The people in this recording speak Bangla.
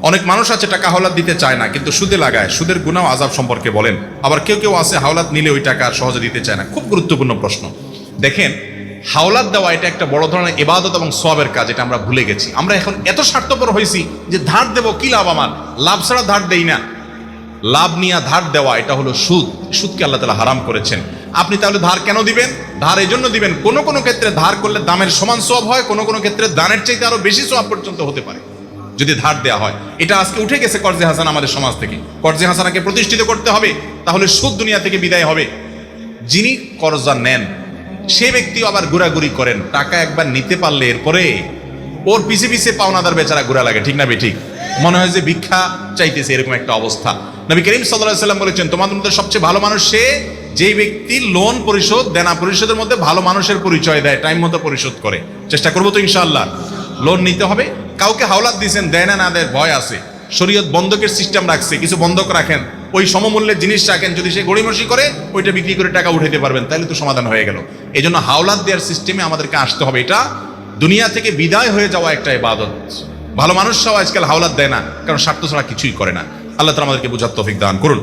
অনেক মানুষ আছে টাকা হাওলাত দিতে চায় না, কিন্তু সুদে লাগায়, সুদের গুনাহ আযাব সম্পর্কে বলেন। আবার কেউ কেউ আছে হাওলাত নিলে ওই টাকা সহজে দিতে চায় না। খুব গুরুত্বপূর্ণ প্রশ্ন। দেখেন, হাওলাত দেওয়া এটা একটা বড় ধরনের ইবাদত এবং সওয়াবের কাজ, এটা আমরা ভুলে গেছি। আমরা এখন এত স্বার্থপর হয়েছি যে ধার দেব, কি লাভ, আমার লাভ ছাড়া ধার দেই না। লাভ নিয়ে ধার দেওয়া এটা হলো সুদ। সুদকে আল্লাহ তাআলা হারাম করেছেন। আপনি তাহলে ধার কেন দিবেন? ধার এই জন্য দিবেন, কোন কোন ক্ষেত্রে ধার করলে দামের সমান সওয়াব হয়, কোন কোন ক্ষেত্রে দানের চাইতে আরো বেশি সওয়াব পর্যন্ত হতে পারে যদি ধার দেওয়া হয়। এটা আজকে উঠে গেছে কর্জে হাসান আমাদের সমাজ থেকে। কর্জে হাসানাকে প্রতিষ্ঠিত করতে হবে, তাহলে সুদ দুনিয়া থেকে বিদায় হবে। যিনি কর্জা নেন সে ব্যক্তিও আবার ঘোরাঘুরি করেন। টাকা একবার নিতে পারলে এরপরে ওর পিছে পিছে পাওনাদার বেচারা ঘোরা লাগে, ঠিক না ঠিক? মনে হয় যে ভিক্ষা চাইতেছে, এরকম একটা অবস্থা। নবী করিম সাল্লাল্লাহু আলাইহি ওয়াসাল্লাম বলেছেন, তোমাদের মধ্যে সবচেয়ে ভালো মানুষ সে যে ব্যক্তি লোন পরিশোধ, দেনা পরিশোধের মধ্যে ভালো মানুষের পরিচয় দেয়, টাইম মতো পরিশোধ করে। চেষ্টা করবো তো ইনশাআল্লাহ। লোন নিতে হবে, কাউকে হাওলাত দিয়েছেন, দেয় না দেয় ভয় আছে, শরীয়ত বন্ধকের সিস্টেম রাখছে, কিছু বন্ধক রাখেন, ওই সমমূল্যের জিনিস রাখেন, যদি সে গড়িমসি করে ওইটা বিক্রি করে টাকা উঠাইতে পারবেন, তাহলে তো সমাধান হয়ে গেল। এই জন্য হাওলাত দেওয়ার সিস্টেমে আমাদেরকে আসতে হবে। এটা দুনিয়া থেকে বিদায় হয়ে যাওয়া একটা ইবাদত। ভালো মানুষরাও আজকাল হাওলাত দেয় না, কারণ স্বার্থ ছাড়া কিছুই করে না। আল্লাহ তাআলা আমাদেরকে বুঝার তৌফিক দান করুন।